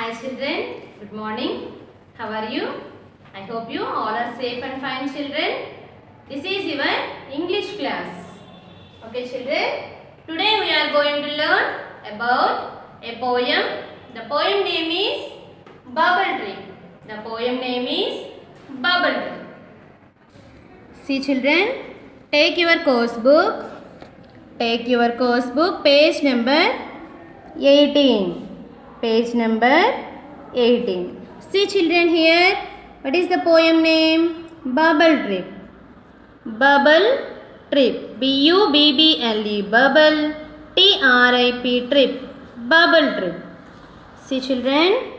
Hi children, good morning. How are you? I hope you all are safe and fine children. This is your English class. Okay children, today we are going to learn about a poem. The poem name is Bubble Tree. The poem name is Bubble Tree. See children, take your course book. Take your course book, page number 18. Page number 18. See children here, what is the poem name? Bubble Trip. Bubble Trip. B-U-B-B-L-E. Bubble. T-R-I-P. Trip. Bubble Trip. See children,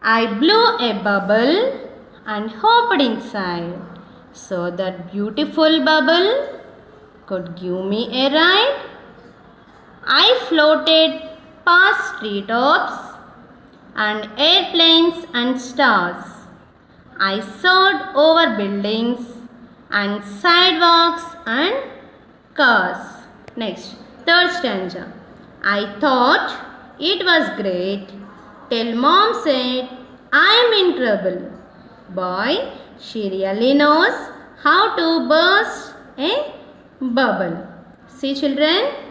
I blew a bubble and hopped inside, so that beautiful bubble could give me a ride. I floated past treetops and airplanes and stars. I soared over buildings and sidewalks and cars. Next, third stanza. I thought it was great till mom said I'm in trouble. Boy, she really knows how to burst a bubble. See children?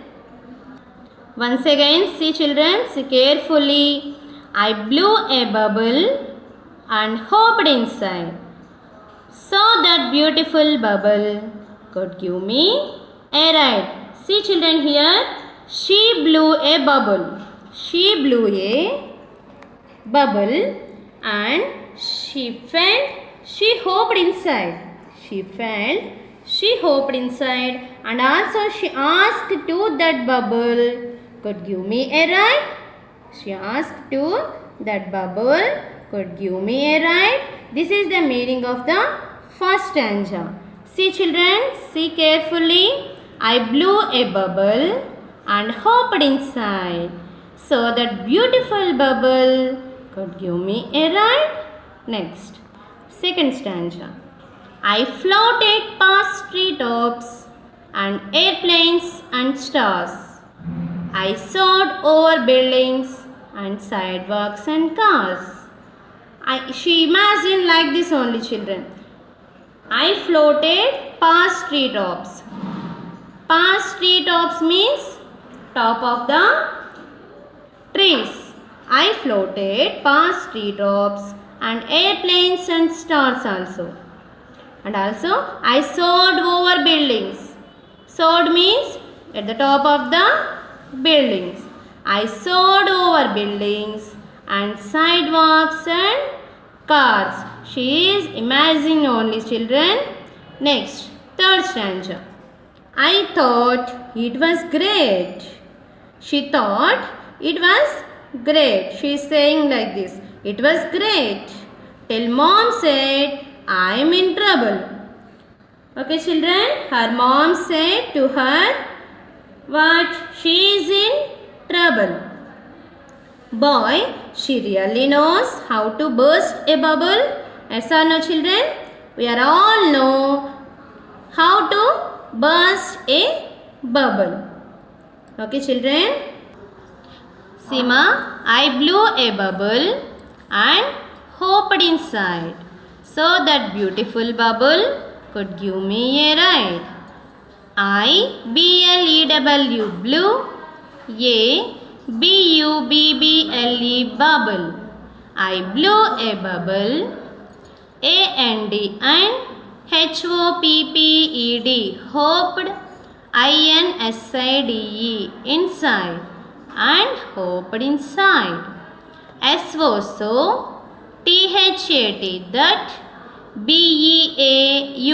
Once again, see children, see carefully. I blew a bubble and hopped inside, so that beautiful bubble could give me a ride. See children here, she blew a bubble. She blew a bubble and she hopped inside. She hopped inside, and also she asked to that bubble, could give me a ride? She asked to that bubble, could give me a ride? This is the meaning of the first stanza. See children, see carefully. I blew a bubble and hopped inside, so that beautiful bubble could give me a ride. Next, second stanza. I floated past treetops and airplanes and stars. I soared over buildings and sidewalks and cars. She imagined like this only children. I floated past treetops. Past treetops means top of the trees. I floated past treetops and airplanes and stars also. And also I soared over buildings. Soared means at the top of the buildings. I soared over buildings and sidewalks and cars. She is imagining only children. Next, third stanza. I thought it was great. She thought it was great. She is saying like this. It was great till mom said I am in trouble. Okay children, her mom said to her what? She is in trouble. Boy, she really knows how to burst a bubble. Yes or no children? We are all know how to burst a bubble. Okay children? Sima, I blew a bubble and hopped inside, so that beautiful bubble could give me a ride. I-B-L-E-W, blew, A-B-U-B-B-L-E, bubble. I blew a bubble, A-N-D, and H-O-P-P-E-D, hopped, I-N-S-I-D-E, inside, and hopped inside. S-O-So, T-H-A-T, that, B-E-A-U-T-I-F-U-L,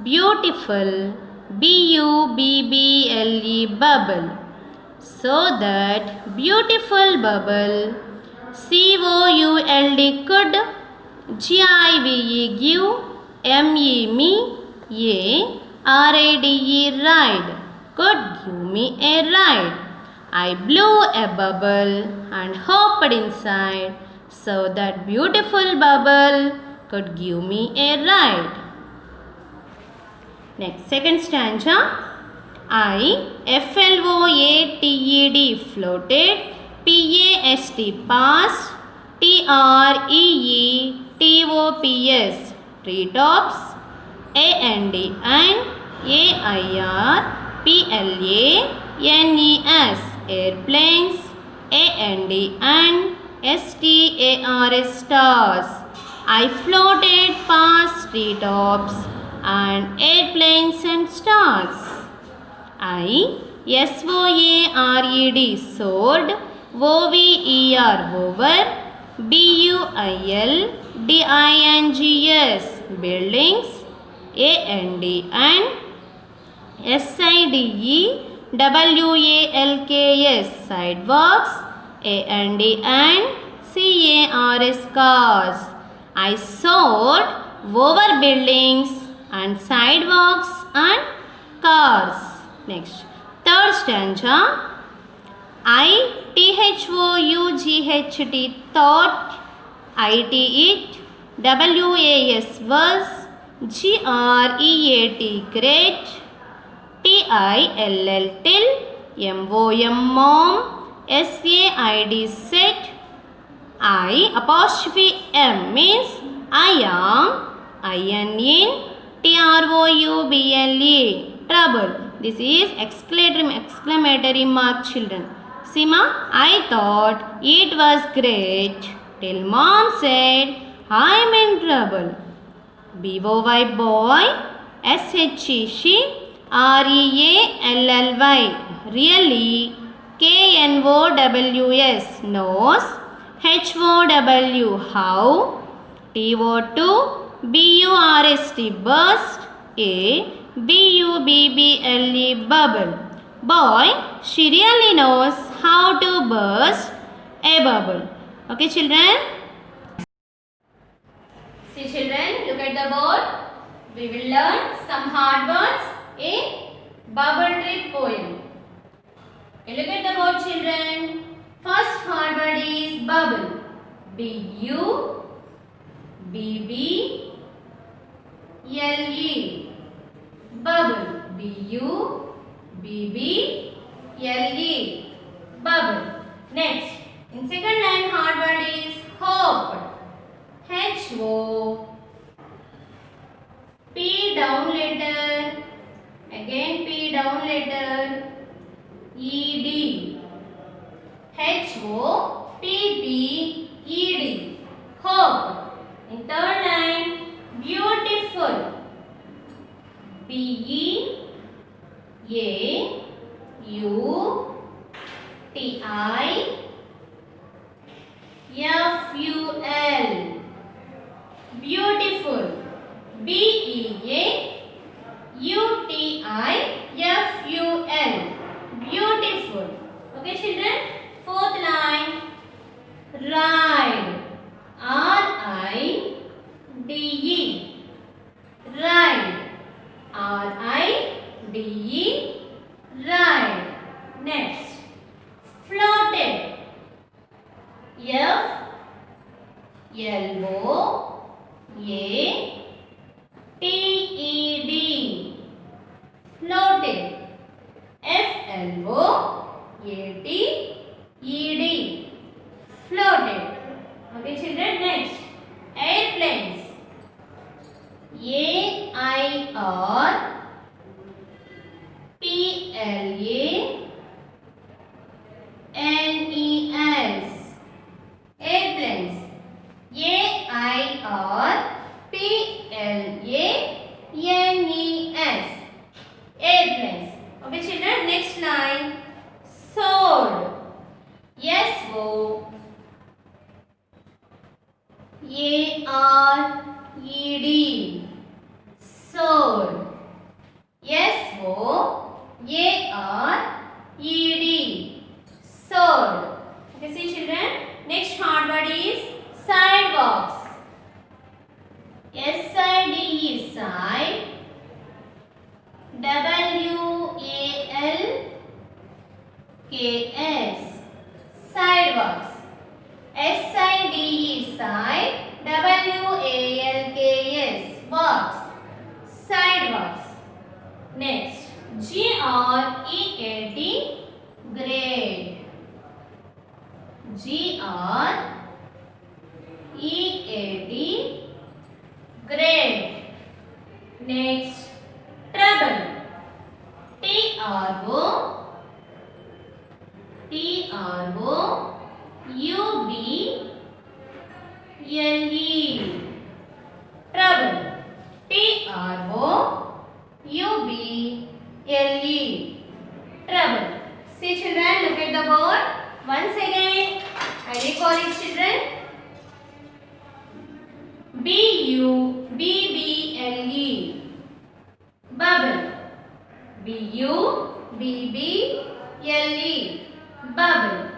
beautiful, B-U-B-B-L-E, bubble. So that beautiful bubble, C-O-U-L-D, could, G-I-V-E, give, M-E, me, A-R-I-D-E, ride, could give me a ride. I blew a bubble and hopped inside, so that beautiful bubble could give me a ride. Next, second stanza. floated, past past, treetops treetops, and airplanes, airplanes, and stars. I floated past treetops and airplanes and stars. SOARED soared, OVER over, BUILDINGS buildings, and SIDEWALKS sidewalks, and CARS cars. I soared over buildings and sidewalks and cars. Next, third stanza. THOUGHT thought, IT it, WAS was, GREAT great, TILL till, MOM mom, SAID set, I''M means I am, IN TROUBLE trouble. This is exclamatory mark, children. Sima, I thought it was great till mom said I'm in trouble. BOY boy, SHE she, REALLY really, KNOWS nose, HOW how, TO2 BURST burst, BUBBLE bubble. Boy, she really knows how to burst a bubble. Okay, children? See, children, look at the board. We will learn some hard words in bubble trip poem. Okay, look at the board, children. First hard word is bubble. BUBBLE. Bubble. BUBBLE. Bubble. Next, in second line hard word is hope. HO. P down letter. Again P down letter. ED. HOPPED. Hope. In third line, beautiful. BEAUTIFUL. Beautiful. BEAUTIFUL. Beautiful. Okay, children? Fourth line, ride. RIDE. Ride. RIDE. Ride. Next, floated. FLOATED. Floated. FLOATED. Floated. Okay, children. Next, airplanes. AIRPLANES. Airplanes. AIRPLANES. Airplanes. Okay, children. Next line, sword. SOARED. Sword. SOARED. Sword. Okay, see, children. Next hard word is sidewalks. SIDE side. WALKS sidewalks. SIDE side. WALKS walks. Sidewalks. Next, Great. Great. Great. Great. Next, trouble. Trouble. Trouble. Trouble. See children, look at the board. Once again, I recall it children. Bubble. Bubble. Bubble.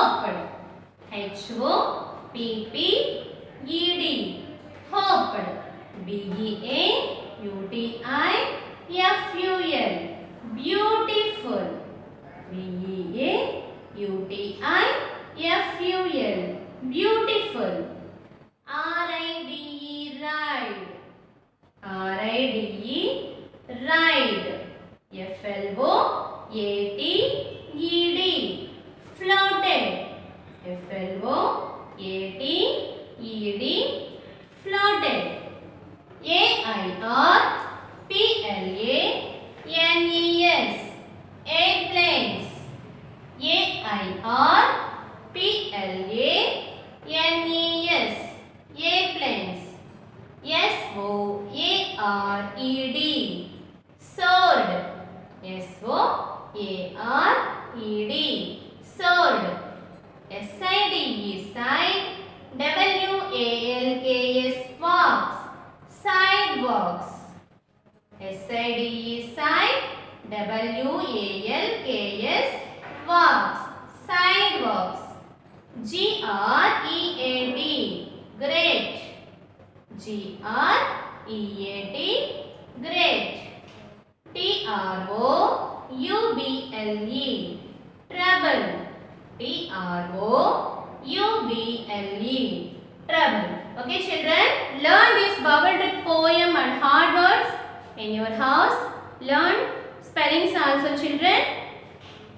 Bubble. Hopped. Hopped. Beautiful. Beautiful. Ride. Ride. Floated. Floated. Airplanes. Airplanes. Airplanes. Sword. Sword. Side. Walks. Sidewalks. Side. Walks. Sidewalks. Great. Great. Trouble. Trouble. Okay children, learn this bubble trick poem and hard words in your house. Learn spellings also children.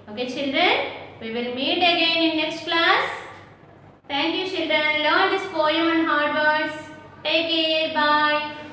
Okay children, we will meet again in next class. Thank you children. Learn this poem and hard words. Take care. Bye.